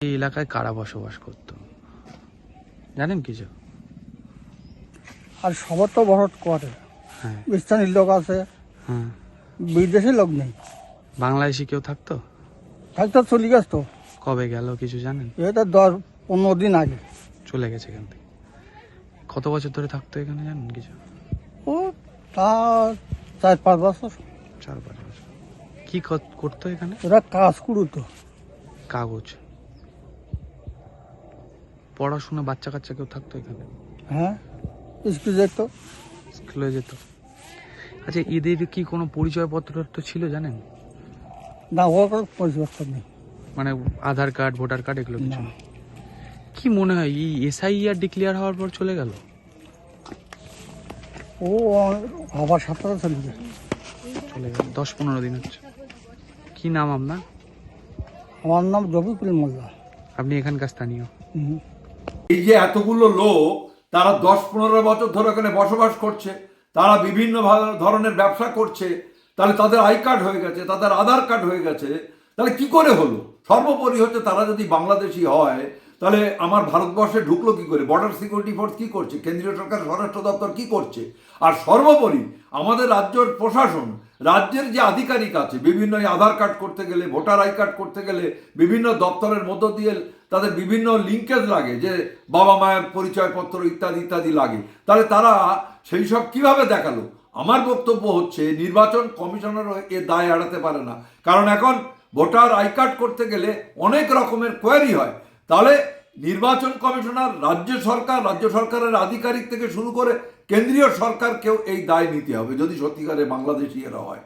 এই এলাকায় কারা বসবাস করতো জানেন কিছু? আর সবার তো বসত করে, হ্যাঁ স্থানীয় লোক আছে, হ্যাঁ। বিদেশি লোক নেই। বাংলাদেশি কেউ থাকতো? থাকতো চলে গেছ তো, কবে গেল কিছু জানেন? এটা 10-15 দিন আগে চলে গেছে এখান থেকে। কত বছর ধরে থাকতো এখানে জানেন কিছু? ও তা 4-5 বছর। 4-5 বছর। কি করতো এখানে? এরা কাজ করতো। কাগজ। পড়াশোনা বাচ্চা কাচ্চা কেউ থাকতো এখানে? হ্যাঁ, স্কুল যেত। স্কুলে যেত। আচ্ছা, এদের কি কোনো পরিচয়পত্র তো ছিল জানেন? না, ওর কোনো পরিবর্তন নেই। মানে আধার কার্ড, ভোটার কার্ড এগুলো কিছু না। নেই? কি মনে হয় এই এসআইআর ডিক্লেয়ার হওয়ার পর চলে গেল? ও আবার সাঁতারে চলে গেছে। চলে গেল 10-15 দিন হচ্ছে। কি নাম আপনার? আমার নাম রফিকুল মোল্লা। আপনি এখানকার স্থানীয়? এই যে এতগুলো লোক তারা 10-15 বছর ধরে এখানে বসবাস করছে, তারা বিভিন্ন ধরনের ব্যবসা করছে, তাহলে তাদের আই কার্ড হয়ে গেছে, তাদের আধার কার্ড হয়ে গেছে, তাহলে কি করে হলো? সর্বোপরি হচ্ছে তারা যদি বাংলাদেশি হয় তাহলে আমার ভারতবর্ষে ঢুকলো কি করে? বর্ডার সিকিউরিটি ফোর্স কি করছে? কেন্দ্রীয় সরকার স্বরাষ্ট্র দপ্তর কি করছে? আর সর্বোপরি আমাদের রাজ্যের প্রশাসন, রাজ্যের যে আধিকারিক আছে, বিভিন্ন আধার কার্ড করতে গেলে, ভোটার আই কার্ড করতে গেলে বিভিন্ন দপ্তরের মধ্য দিয়ে তাদের বিভিন্ন লিঙ্কেজ লাগে, যে বাবা মায়ের পরিচয়পত্র ইত্যাদি ইত্যাদি লাগে, তাহলে তারা সেই সব কীভাবে দেখালো? আমার বক্তব্য হচ্ছে নির্বাচন কমিশনের এ দায় এড়াতে পারে না, কারণ এখন ভোটার আই কার্ড করতে গেলে অনেক রকমের কোয়ারি হয়। তাহলে নির্বাচন কমিশনার, রাজ্য সরকারের আধিকারিক থেকে শুরু করে কেন্দ্রীয় সরকারকেও এই দায় নিতে হবে যদি সত্যিকারে বাংলাদেশি এরা হয়।